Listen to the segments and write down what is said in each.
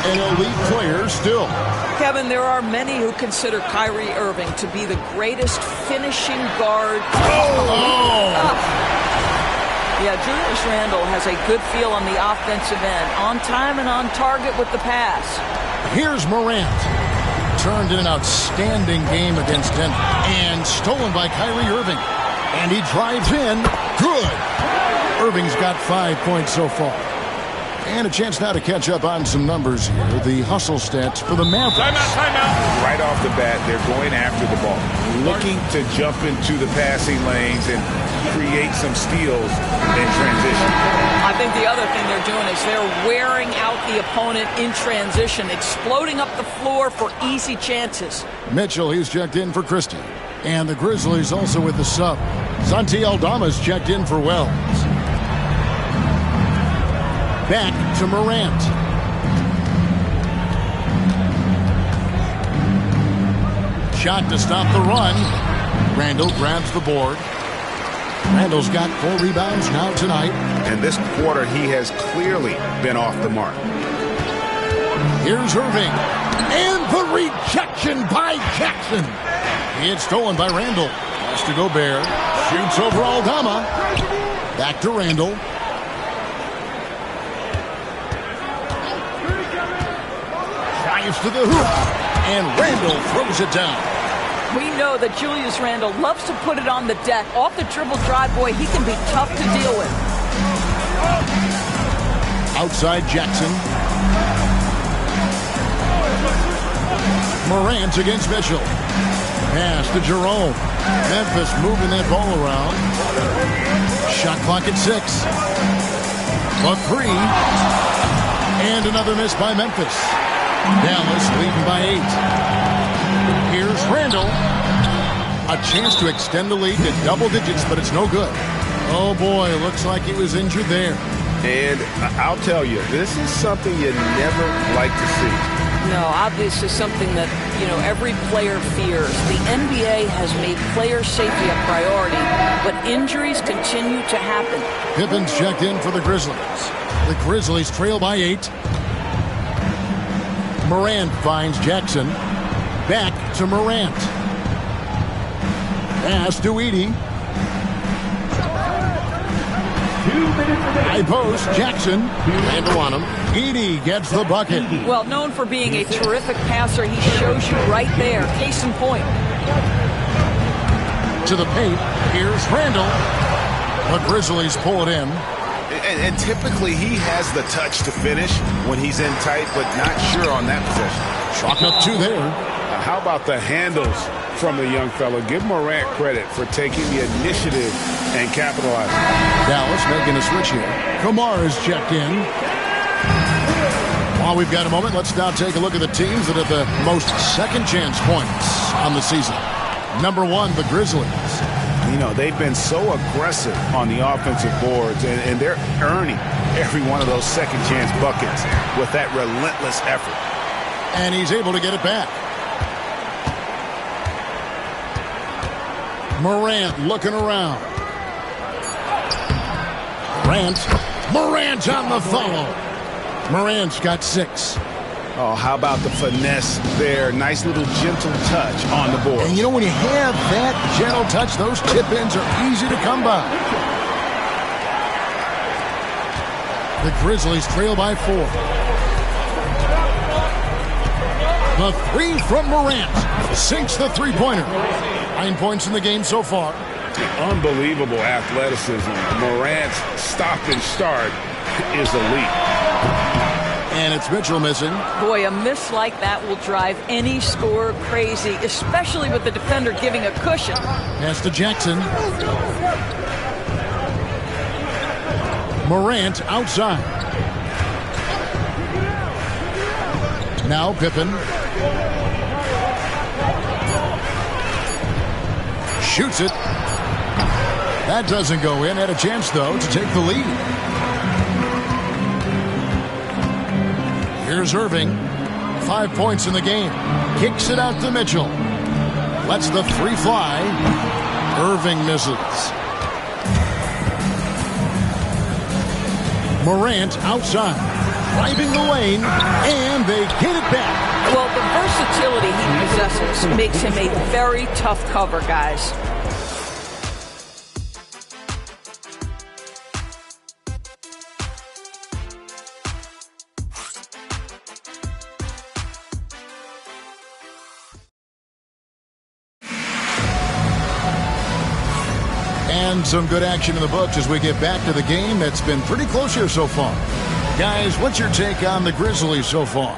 an elite player still. Kevin, there are many who consider Kyrie Irving to be the greatest finishing guard. Yeah, Julius Randle has a good feel on the offensive end, on time and on target with the pass. Here's Morant. Turned in an outstanding game against Denver. And stolen by Kyrie Irving. And he drives in. Good. Irving's got 5 points so far. And a chance now to catch up on some numbers here. The hustle stats for the Mavericks. Timeout. Right off the bat, they're going after the ball. Looking to jump into the passing lanes and create some steals in transition. I think the other thing they're doing is they're wearing out the opponent in transition, exploding up the floor for easy chances. Mitchell, he's checked in for Christie. And the Grizzlies also with the sub. Santi Aldama's checked in for Wells. Back to Morant. Shot to stop the run. Randle grabs the board. Randle's got 4 rebounds now tonight. And this quarter, he has clearly been off the mark. Here's Irving. And the rejection by Jackson. It's stolen by Randle. Pass to Gobert. Shoots over Aldama. Back to Randle. Drives to the hoop. And Randle throws it down. We know that Julius Randle loves to put it on the deck. Off the dribble drive, boy, he can be tough to deal with. Outside Jackson. Morant against Mitchell. Pass to Jerome. Memphis moving that ball around. Shot clock at 6. A 3. And another miss by Memphis. Dallas leading by 8. Here's Randle. A chance to extend the lead to double digits, but it's no good. Oh boy, looks like he was injured there. And I'll tell you, this is something you never like to see. No, obviously something that, every player fears. The NBA has made player safety a priority, but injuries continue to happen. Pippen's checked in for the Grizzlies. The Grizzlies trail by 8. Morant finds Jackson. Back to Morant. Pass to Edey. High post, Jackson. Randle on him. Edey gets the bucket. Well, known for being a terrific passer, he shows you right there. Case in point. To the paint. Here's Randle. The Grizzlies pull it in. And typically he has the touch to finish when he's in tight, but not sure on that possession. Chalk up 2 there. How about the handles from the young fella? Give Morant credit for taking the initiative and capitalizing. Dallas making a switch here. Kamar is checked in. While we've got a moment, let's now take a look at the teams that have the most second chance points on the season. Number 1, the Grizzlies. They've been so aggressive on the offensive boards, and they're earning every one of those second chance buckets with that relentless effort. And he's able to get it back. Morant looking around. Morant on the follow. Morant's got 6. Oh, how about the finesse there? Nice little gentle touch on the board. And when you have that gentle touch, those tip-ins are easy to come by. The Grizzlies trail by 4. The 3 from Morant sinks the 3-pointer. 9 points in the game so far. Unbelievable athleticism. Morant's stop and start is elite. And it's Mitchell missing. Boy, a miss like that will drive any scorer crazy, especially with the defender giving a cushion. Pass to Jackson. Morant outside. Now Pippen. Shoots it. That doesn't go in. Had a chance, though, to take the lead. Here's Irving. 5 points in the game. Kicks it out to Mitchell. Lets the 3 fly. Irving misses. Morant outside. Driving the lane. And they passes. Makes him a very tough cover, guys. And some good action in the books as we get back to the game that's been pretty close here so far. Guys, what's your take on the Grizzlies so far?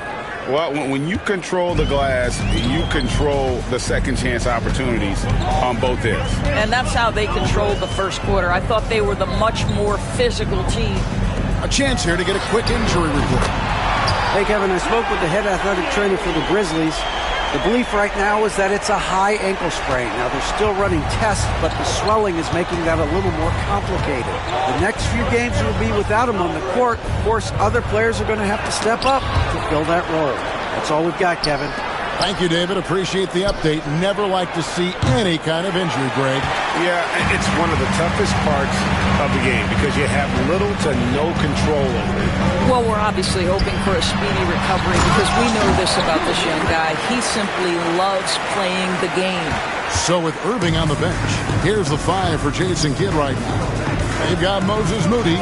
Well, when you control the glass, you control the second chance opportunities on both ends. And that's how they controlled the first quarter. I thought they were the much more physical team. A chance here to get a quick injury report. Hey, Kevin, I spoke with the head athletic trainer for the Grizzlies. The belief right now is that it's a high ankle sprain. Now, they're still running tests, but the swelling is making that a little more complicated. The next few games will be without him on the court. Of course, other players are going to have to step up to fill that role. That's all we've got, Kevin. Thank you, David. Appreciate the update. Never like to see any kind of injury, Greg. Yeah, it's one of the toughest parts of the game because you have little to no control over it. Well, we're obviously hoping for a speedy recovery because we know this about this young guy. He simply loves playing the game. So with Irving on the bench, here's the 5 for Jason Kidd right now. They've got Moses Moody.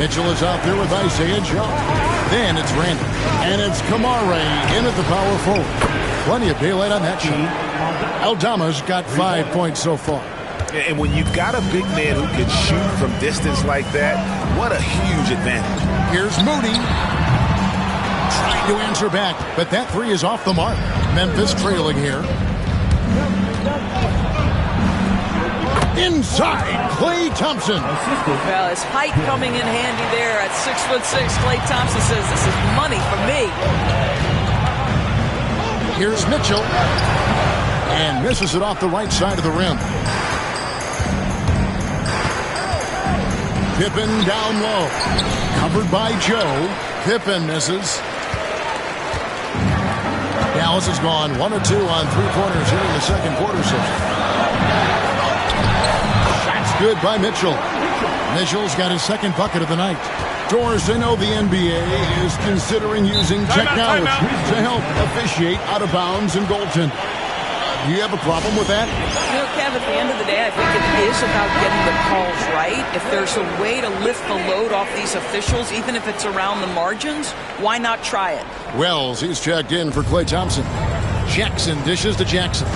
Mitchell is out there with Isaiah Joe. Then it's Randall. And it's Kamare in at the power forward. Plenty of daylight on that shot. Aldama's got 5 points so far. And when you've got a big man who can shoot from distance like that, what a huge advantage. Here's Moody. Trying to answer back, but that 3 is off the mark. Memphis trailing here. Inside, Klay Thompson. Well, his height coming in handy there at 6'6". Klay Thompson says, "This is money for me." Here's Mitchell. And misses it off the right side of the rim. Pippen down low. Covered by Joe. Pippen misses. Dallas has gone 1 of 2 on 3-pointers here in the second quarter session. Shots good by Mitchell. Mitchell's got his second bucket of the night. Dorsey, know the NBA is considering using technology to help officiate out of bounds and goaltending. Do you have a problem with that? You know, Kev, at the end of the day, I think it is about getting the calls right. If there's a way to lift the load off these officials, even if it's around the margins, why not try it? Wells, he's checked in for Klay Thompson. Jackson dishes to Jackson.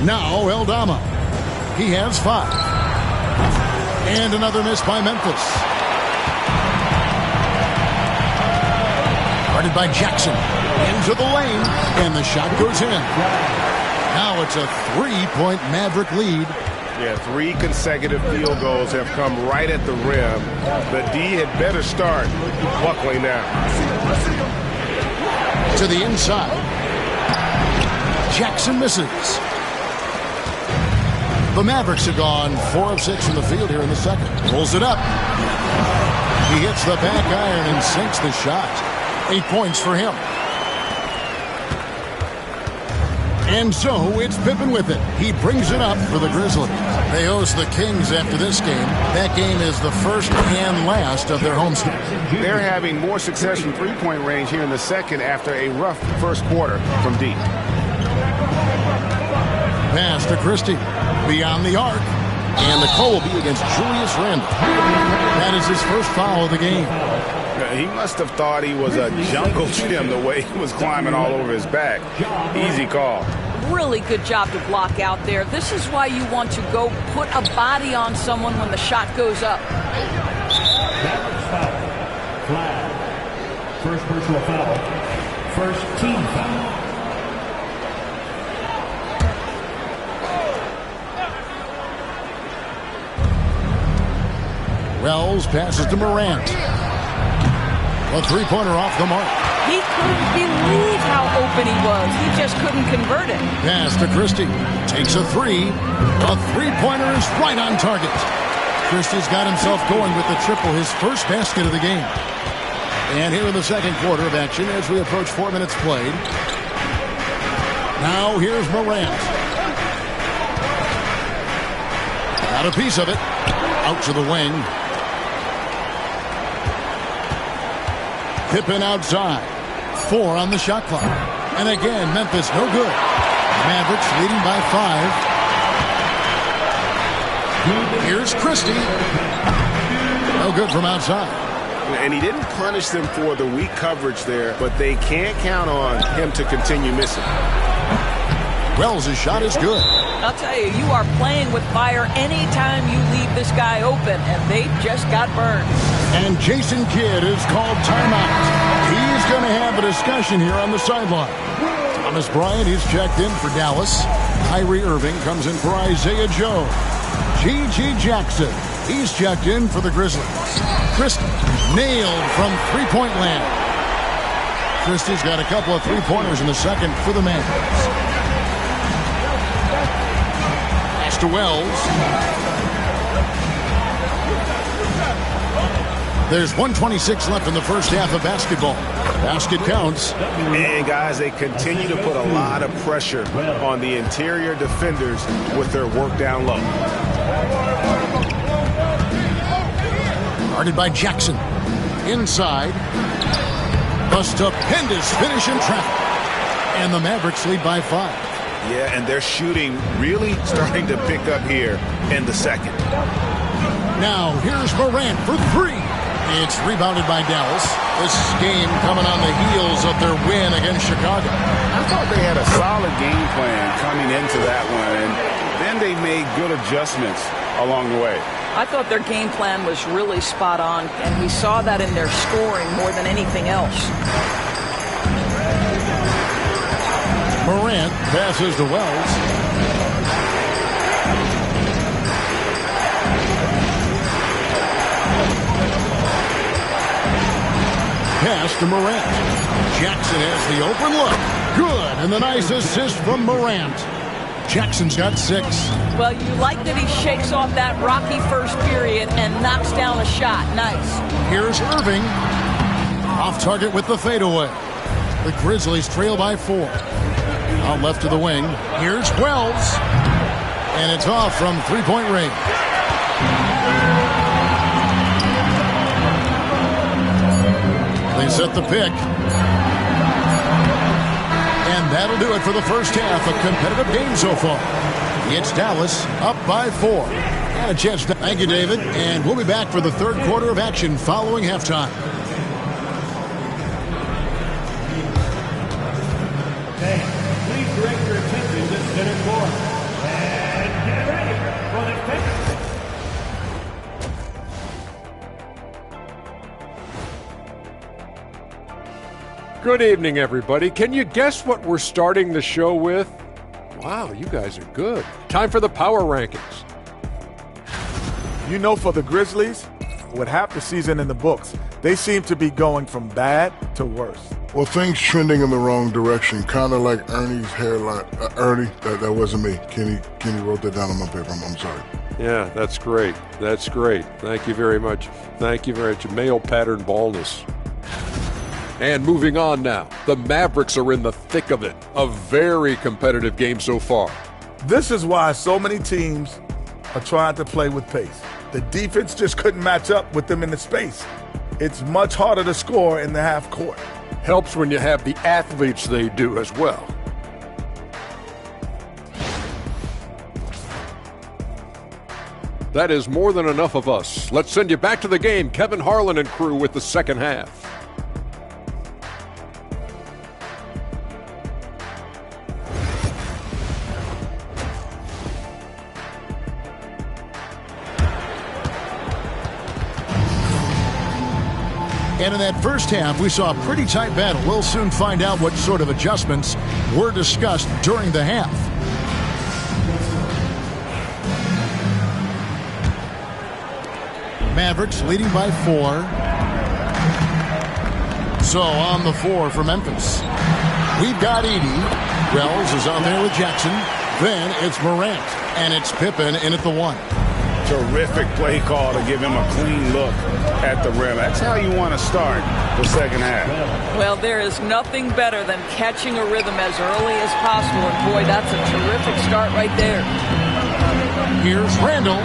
Now Aldama. He has 5. And another miss by Memphis. Guarded by Jackson. Into the lane. And the shot goes in. Now it's a 3-point Maverick lead. Yeah, 3 consecutive field goals have come right at the rim. The D had better start buckling now. To the inside. Jackson misses. The Mavericks have gone 4 of 6 from the field here in the second. Pulls it up. He hits the back iron and sinks the shot. 8 points for him. And so it's Pippen with it. He brings it up for the Grizzlies. They host the Kings after this game. That game is the first and last of their homestand. They're having more success from three-point range here in the second after a rough first quarter from deep. Pass to Christie. Beyond the arc. And the call will be against Julius Randle. That is his first foul of the game. He must have thought he was a jungle gym the way he was climbing all over his back. Easy call. Really good job to block out there. This is why you want to go put a body on someone when the shot goes up. Flag. First personal foul. First team foul. Wells passes to Morant. A three-pointer off the mark. He couldn't believe how open he was. He just couldn't convert it. Pass to Christie. Takes a 3. A three-pointer is right on target. Christie's got himself going with the triple, his first basket of the game. And here in the second quarter of action as we approach 4 minutes played. Now here's Morant. Got a piece of it. Out to the wing. Pippen outside. 4 on the shot clock. And again, Memphis no good. Mavericks leading by 5. Here's Christie. No good from outside. And he didn't punish them for the weak coverage there, but they can't count on him to continue missing. Wells' shot is good. I'll tell you, you are playing with fire anytime you leave this guy open, and they just got burned. And Jason Kidd is called timeout. He's going to have a discussion here on the sideline. Thomas Bryant is checked in for Dallas. Kyrie Irving comes in for Isaiah Joe. G.G. Jackson, he's checked in for the Grizzlies. Christie nailed from three-point land. Christie's got a couple of three-pointers in the second for the Mavs. Pass to Wells. There's 1:26 left in the first half of basketball. Basket counts. And guys, they continue to put a lot of pressure on the interior defenders with their work down low. Guarded by Jackson. Inside. The stupendous finish in traffic. And the Mavericks lead by 5. Yeah, and their shooting really starting to pick up here in the second. Now here's Morant for 3. It's rebounded by Dallas. This game coming on the heels of their win against Chicago. I thought they had a solid game plan coming into that one, and then they made good adjustments along the way. I thought their game plan was really spot on, and we saw that in their scoring more than anything else. Morant passes to Wells. Pass to Morant. Jackson has the open look. Good, and the nice assist from Morant. Jackson's got 6. Well, you like that he shakes off that rocky first period and knocks down a shot. Nice. Here's Irving. Off target with the fadeaway. The Grizzlies trail by 4. Out left to the wing. Here's Wells. And it's off from three-point range. They set the pick. And that'll do it for the first half. A competitive game so far. It's Dallas up by 4. And a chance to... Thank you, David. And we'll be back for the third quarter of action following halftime. Okay, please direct your attention to center court. And get ready for the fifth. Good evening, everybody. Can you guess what we're starting the show with? Wow, you guys are good. Time for the power rankings. You know, for the Grizzlies, with half the season in the books, they seem to be going from bad to worse. Well, things trending in the wrong direction, kind of like Ernie's hairline. Ernie, that wasn't me. Kenny wrote that down on my paper. I'm sorry. Yeah, that's great. That's great. Thank you very much. Thank you very much. Male pattern baldness. And moving on now, the Mavericks are in the thick of it. A very competitive game so far. This is why so many teams are trying to play with pace. The defense just couldn't match up with them in the space. It's much harder to score in the half court. Helps when you have the athletes they do as well. That is more than enough of us. Let's send you back to the game. Kevin Harlan and crew with the second half. And in that first half, we saw a pretty tight battle. We'll soon find out what sort of adjustments were discussed during the half. Mavericks leading by 4. So on the 4 for Memphis. We've got Edey. Wells is out there with Jackson. Then it's Morant. And it's Pippen in at the 1. Terrific play call to give him a clean look at the rim. That's how you want to start the second half. Well, there is nothing better than catching a rhythm as early as possible. And boy, that's a terrific start right there. Here's Randall.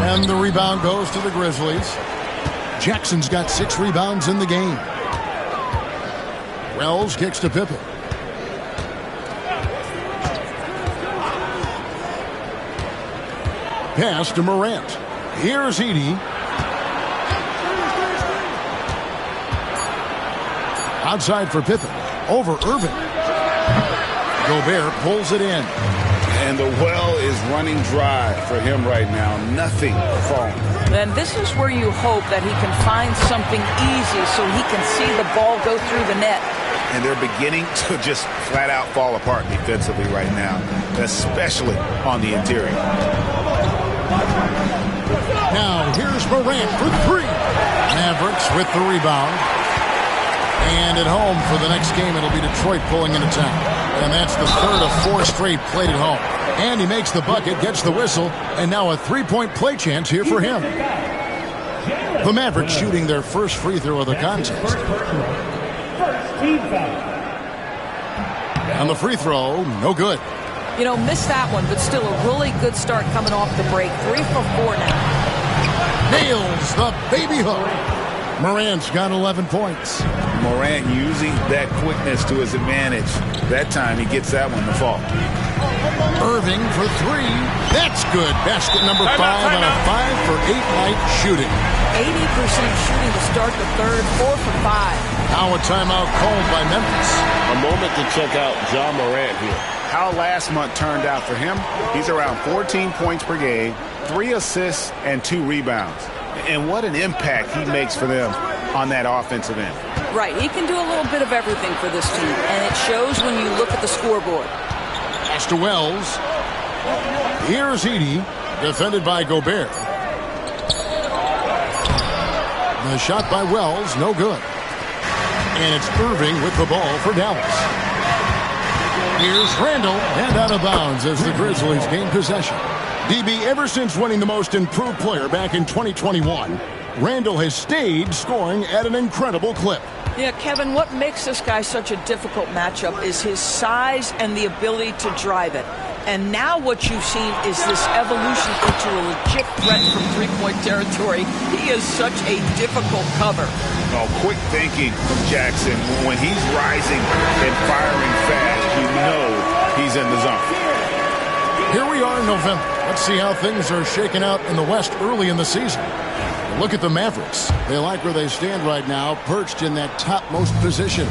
And the rebound goes to the Grizzlies. Jackson's got 6 rebounds in the game. Wells kicks to Pippen. Pass to Morant. Here's Edey. Outside for Pippen. Over Irving. Gobert pulls it in. And the well is running dry for him right now. Nothing falling. And this is where you hope that he can find something easy so he can see the ball go through the net. And they're beginning to just flat out fall apart defensively right now, especially on the interior. Now here's Morant for three. Mavericks with the rebound. And at home for the next game, it'll be Detroit pulling into town. And that's the third of four straight played at home. And he makes the bucket, gets the whistle, and now a three-point play chance here for him. The Mavericks shooting their first free throw of the contest. And the free throw, no good. You know, missed that one, but still a really good start coming off the break. 3 for 4 now. Nails the baby hook. Morant's got 11 points. Morant using that quickness to his advantage. That time he gets that one to fall. Irving for three. That's good. Basket number 5 on a 5 for 8 night shooting. 80% shooting to start the third, 4 for 5. Now a timeout called by Memphis. A moment to check out John Morant here. How last month turned out for him? He's around 14 points per game, 3 assists, and 2 rebounds. And what an impact he makes for them on that offensive end. Right, he can do a little bit of everything for this team, and it shows when you look at the scoreboard. Pass to Wells. Here's Edey, defended by Gobert. The shot by Wells, no good. And it's Irving with the ball for Dallas. Here's Randall, and out of bounds as the Grizzlies gain possession. DB, ever since winning the most improved player back in 2021, Randall has stayed scoring at an incredible clip. Yeah, Kevin, what makes this guy such a difficult matchup is his size and the ability to drive it. And now what you've seen is this evolution into a legit threat from three-point territory. He is such a difficult cover. Oh, quick thinking from Jackson. When he's rising and firing fast, you know he's in the zone. Here we are in November. Let's see how things are shaking out in the West early in the season. Look at the Mavericks. They like where they stand right now, perched in that topmost position.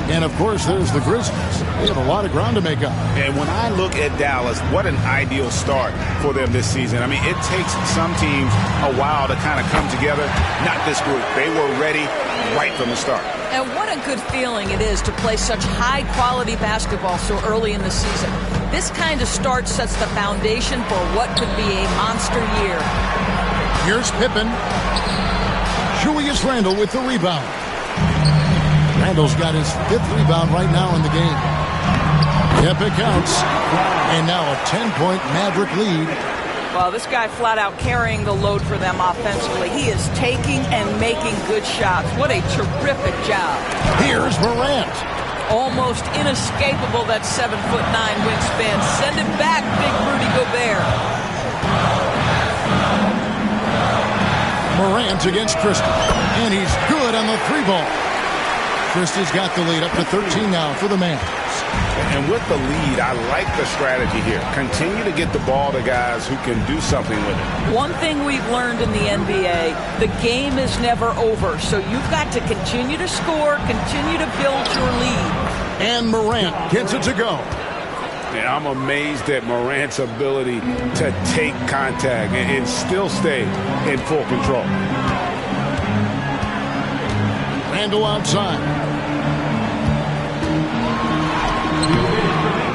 And, of course, there's the Grizzlies. They have a lot of ground to make up. And when I look at Dallas, what an ideal start for them this season. I mean, it takes some teams a while to kind of come together. Not this group. They were ready right from the start. And what a good feeling it is to play such high-quality basketball so early in the season. This kind of start sets the foundation for what could be a monster year. Here's Pippen. Julius Randle with the rebound. Randle's got his 5th rebound right now in the game. Yep, it counts. And now a 10-point Maverick lead. Well, this guy flat out carrying the load for them offensively. He is taking and making good shots. What a terrific job. Here's Morant. Almost inescapable, that 7'9" wingspan. Send it back, big Rudy Gobert. Morant against Christie. And he's good on the 3-ball. Christie's got the lead up to 13 now for the Mavs. And with the lead, I like the strategy here. Continue to get the ball to guys who can do something with it. One thing we've learned in the NBA, the game is never over. So you've got to continue to score, continue to build your lead. And Morant gets it to go. And I'm amazed at Morant's ability to take contact and still stay in full control. Randall outside.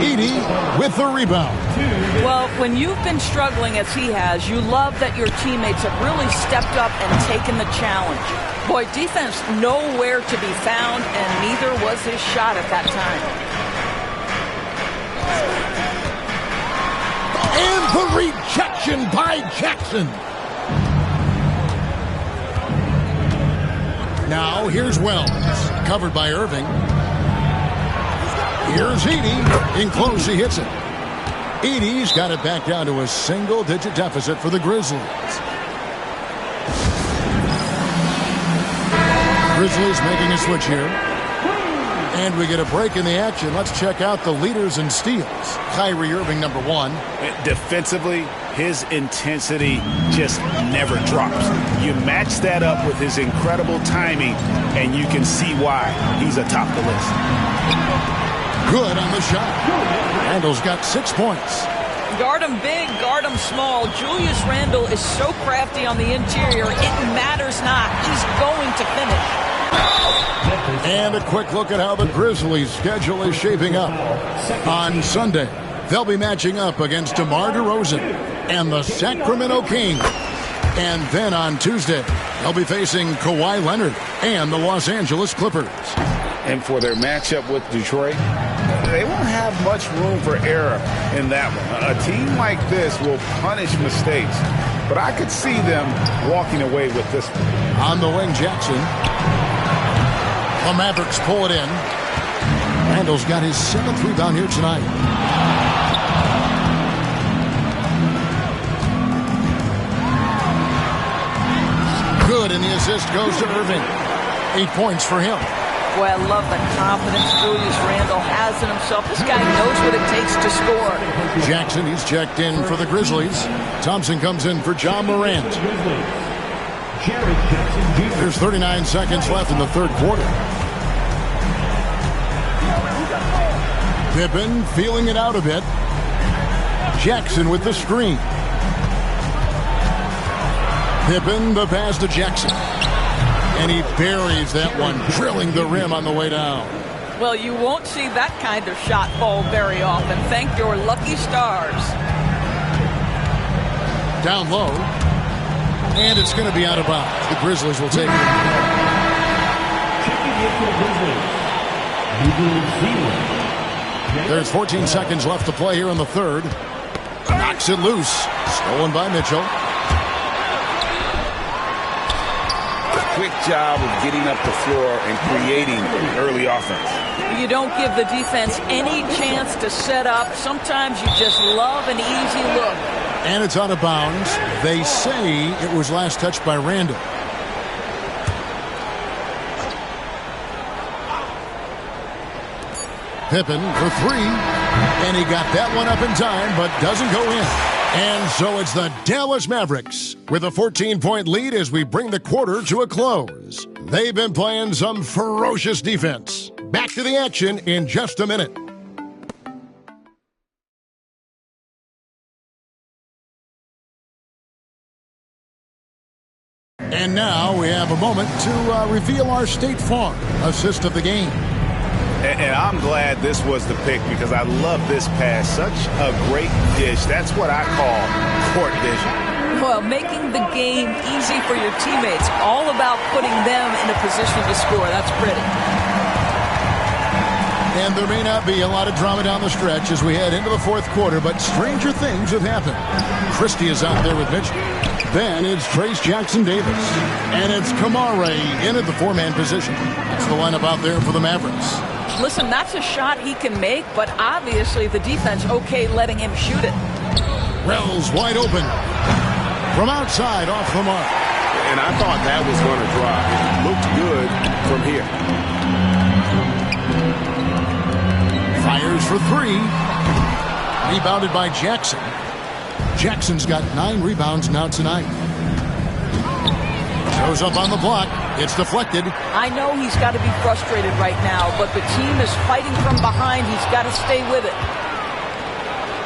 Edey with the rebound. Well, when you've been struggling as he has, you love that your teammates have really stepped up and taken the challenge. Boy, defense nowhere to be found, and neither was his shot at that time. And the rejection by Jackson. Now here's Wells, covered by Irving. Here's Edey. In close, he hits it. Edey's got it back down to a single-digit deficit for the Grizzlies. Grizzlies making a switch here. And we get a break in the action. Let's check out the leaders in steals. Kyrie Irving, number 1. Defensively, his intensity just never drops. You match that up with his incredible timing, and you can see why he's atop the list. Good on the shot. Randle's got 6 points. Guard him big, guard him small. Julius Randle is so crafty on the interior, it matters not. He's going to finish. And a quick look at how the Grizzlies' schedule is shaping up. On Sunday, they'll be matching up against DeMar DeRozan and the Sacramento Kings. And then on Tuesday, they'll be facing Kawhi Leonard and the Los Angeles Clippers. And for their matchup with Detroit, they won't have much room for error in that one. A team like this will punish mistakes, but I could see them walking away with this one. On the wing, Jackson. The Mavericks pull it in. Randle's got his 7th rebound here tonight. Good, and the assist goes to Irving. 8 points for him. Boy, I love the confidence Julius Randle has in himself. This guy knows what it takes to score. Jackson, he's checked in for the Grizzlies. Thompson comes in for John Morant. There's 39 seconds left in the third quarter. Pippen feeling it out a bit. Jackson with the screen. Pippen, the pass to Jackson. And he buries that one, drilling the rim on the way down. Well, you won't see that kind of shot fall very often. Thank your lucky stars. Down low. And it's going to be out of bounds. The Grizzlies will take it. Checking in for the Grizzlies. There's 14 seconds left to play here in the third. Knocks it loose. Stolen by Mitchell. Quick job of getting up the floor and creating early offense. You don't give the defense any chance to set up. Sometimes you just love an easy look. And it's out of bounds. They say it was last touched by Randle. Pippen for 3. And he got that one up in time, but doesn't go in. And so it's the Dallas Mavericks with a 14-point lead as we bring the quarter to a close. They've been playing some ferocious defense. Back to the action in just a minute. And now we have a moment to reveal our State Farm assist of the game. And I'm glad this was the pick because I love this pass. Such a great dish. That's what I call court vision. Well, making the game easy for your teammates. All about putting them in a position to score. That's pretty. And there may not be a lot of drama down the stretch as we head into the fourth quarter, but stranger things have happened. Christie is out there with Mitchell. Then it's Trace Jackson-Davis. And it's Kamare in at the 4-man position. That's the lineup out there for the Mavericks. Listen, that's a shot he can make, but obviously the defense okay letting him shoot it. Rel's wide open. From outside, off the mark. And I thought that was going to drop. It looked good from here. Fires for 3. Rebounded by Jackson. Jackson's got 9 rebounds now tonight. Goes up on the block. It's deflected. I know he's got to be frustrated right now, but the team is fighting from behind. He's got to stay with it.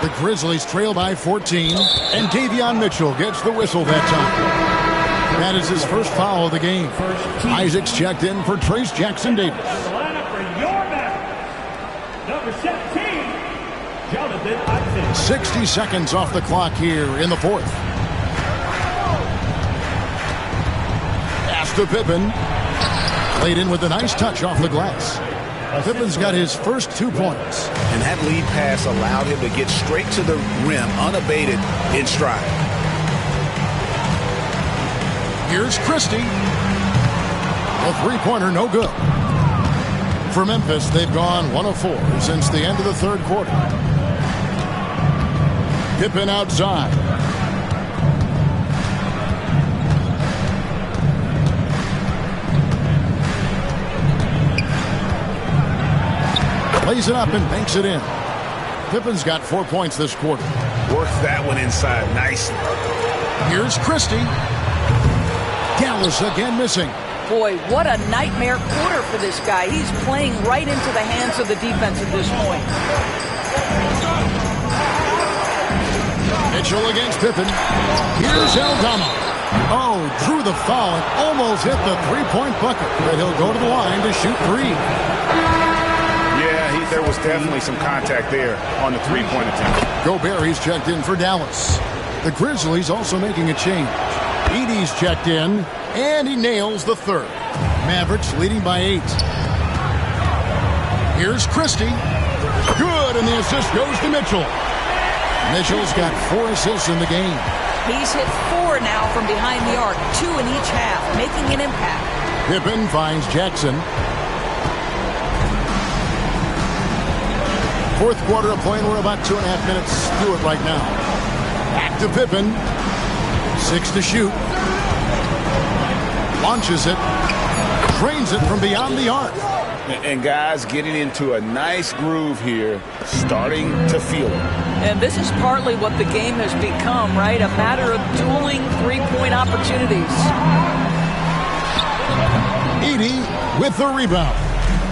The Grizzlies trail by 14, and Davion Mitchell gets the whistle that time. That is his first foul of the game. Isaacs checked in for Trace Jackson-Davis. The lineup for your Mavericks. Number 17, Jonathan Isaac. 60 seconds off the clock here in the fourth. Pass to Pippen. Played in with a nice touch off the glass. Pippen's got his first 2 points. And that lead pass allowed him to get straight to the rim, unabated, in stride. Here's Christie. A 3-pointer, no good. For Memphis, they've gone 1 of 4 since the end of the third quarter. Pippen outside. Lays it up and banks it in. Pippen's got 4 points this quarter. Works that one inside nicely. Here's Christie. Dallas again missing. Boy, what a nightmare quarter for this guy. He's playing right into the hands of the defense at this point. Mitchell against Pippen. Here's Aldama. Oh, drew the foul and almost hit the three-point bucket. But he'll go to the line to shoot three. Yeah, there was definitely some contact there on the three-point attempt. Gobert, he's checked in for Dallas. The Grizzlies also making a change. Edey's checked in, and he nails the third. Mavericks leading by 8. Here's Christie. Good, and the assist goes to Mitchell. Mitchell's got 4 assists in the game. He's hit 4 now from behind the arc, 2 in each half, making an impact. Pippen finds Jackson. Fourth quarter of play, and we're about 2.5 minutes through it right now. Back to Pippen. 6 to shoot. Launches it. Drains it from beyond the arc. And guys getting into a nice groove here, starting to feel it. And this is partly what the game has become, right? A matter of dueling three-point opportunities. Edey with the rebound.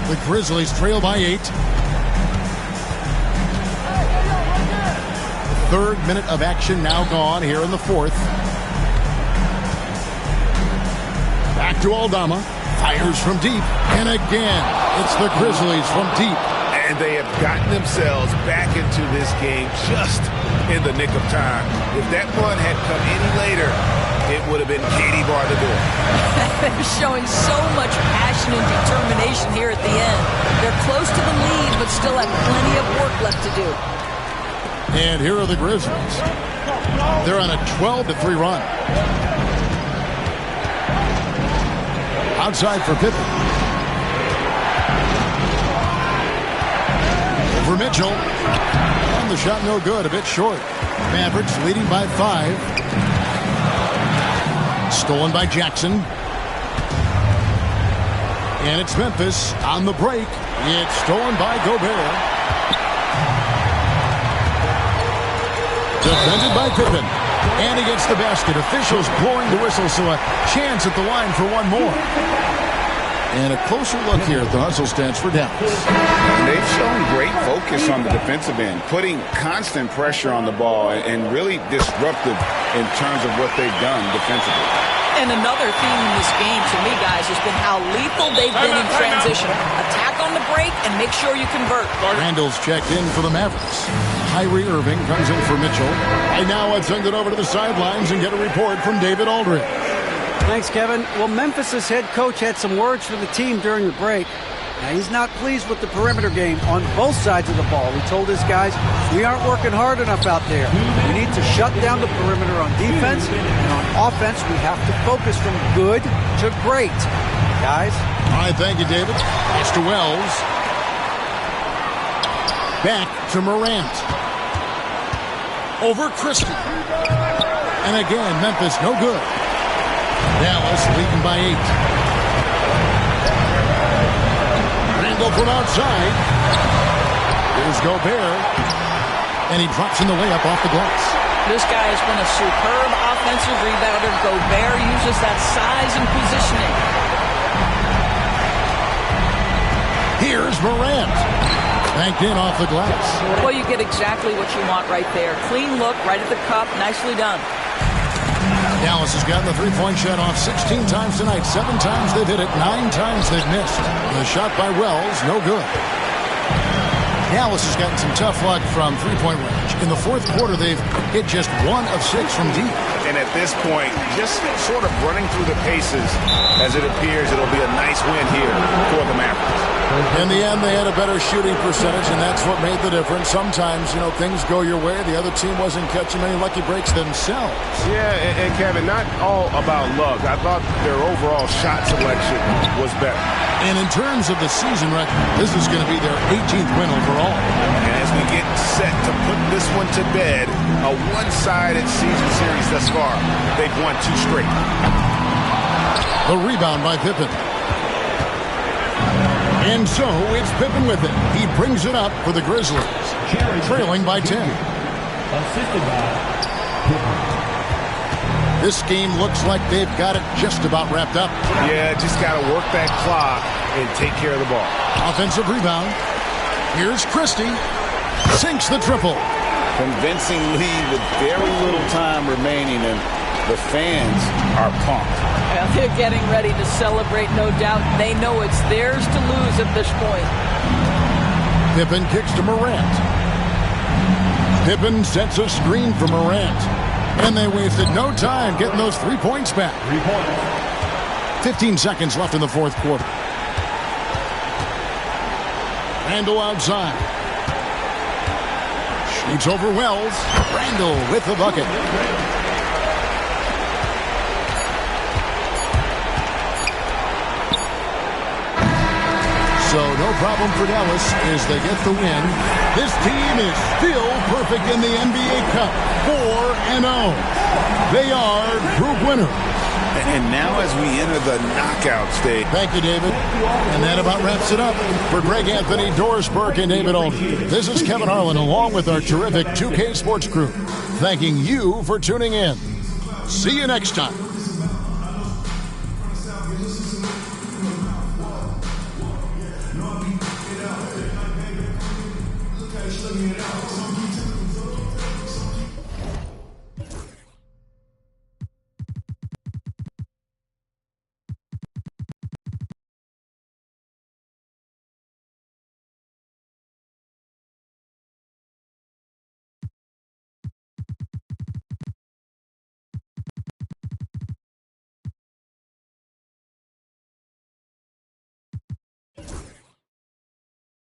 The Grizzlies trail by 8. Third minute of action now gone here in the fourth. Back to Aldama. Fires from deep. And again, it's the Grizzlies from deep. And they have gotten themselves back into this game just in the nick of time. If that one had come any later, it would have been Katie bar the door. They're showing so much passion and determination here at the end. They're close to the lead, but still have plenty of work left to do. And here are the Grizzlies. They're on a 12-3 run. Outside for Pippen. Over Mitchell. And the shot no good, a bit short. Mavericks leading by 5. Stolen by Jackson. And it's Memphis on the break. It's stolen by Gobert. Defended by Pippen. And he gets the basket. Officials blowing the whistle, so a chance at the line for one more. And a closer look here at the hustle stance for Dallas. They've shown great focus on the defensive end, putting constant pressure on the ball and really disruptive in terms of what they've done defensively. And another theme in this game, to me, guys, has been how lethal they've been in transition. Attack on the break and make sure you convert. Randall's checked in for the Mavericks. Kyrie Irving comes in for Mitchell. And now let's send it over to the sidelines and get a report from David Aldridge. Thanks, Kevin. Well, Memphis' head coach had some words for the team during the break. Now, he's not pleased with the perimeter game on both sides of the ball. He told his guys, we aren't working hard enough out there. We need to shut down the perimeter on defense, and on offense, we have to focus from good to great. Guys? All right, thank you, David. Pass to Wells. Back to Morant. Over Christie. And again, Memphis no good. Dallas leading by 8. Randall from outside. Here's Gobert. And he drops in the layup off the glass. This guy has been a superb offensive rebounder. Gobert uses that size and positioning. Here's Morant. Banked in off the glass. Well, you get exactly what you want right there. Clean look, right at the cup. Nicely done. Dallas has gotten the three-point shot off 16 times tonight. 7 times they've hit it. 9 times they've missed. The shot by Wells, no good. Dallas has gotten some tough luck from three-point range. In the fourth quarter, they've hit just 1 of 6 from deep. And at this point, just sort of running through the paces, as it appears it'll be a nice win here for the Mavericks. In the end, they had a better shooting percentage, and that's what made the difference. Sometimes, things go your way. The other team wasn't catching many lucky breaks themselves. Yeah, and Kevin, not all about luck. I thought their overall shot selection was better. And in terms of the season record, this is going to be their 18th win overall. And as we get set to put this one to bed, a one-sided season series thus far, they've won 2 straight. The rebound by Pippen. And so it's Pippen with it. He brings it up for the Grizzlies, trailing by 10. Assisted by Pippen. This game looks like they've got it just about wrapped up. Yeah, just got to work that clock and take care of the ball. Offensive rebound. Here's Christie. Sinks the triple. Convincing lead with very little time remaining, and the fans are pumped. Well, they're getting ready to celebrate, no doubt. They know it's theirs to lose at this point. Pippen kicks to Morant. Pippen sets a screen for Morant. And they wasted no time getting those 3 points back. 3 points. 15 seconds left in the fourth quarter. Randall outside. Shoots over Wells. Randall with the bucket. So no problem for Dallas as they get the win. This team is still perfect in the NBA Cup. 4-0. They are group winners. And now as we enter the knockout stage. Thank you, David. And that about wraps it up. For Greg Anthony, Doris Burke, and David Olden, this is Kevin Harlan along with our terrific 2K Sports crew, thanking you for tuning in. See you next time. Look at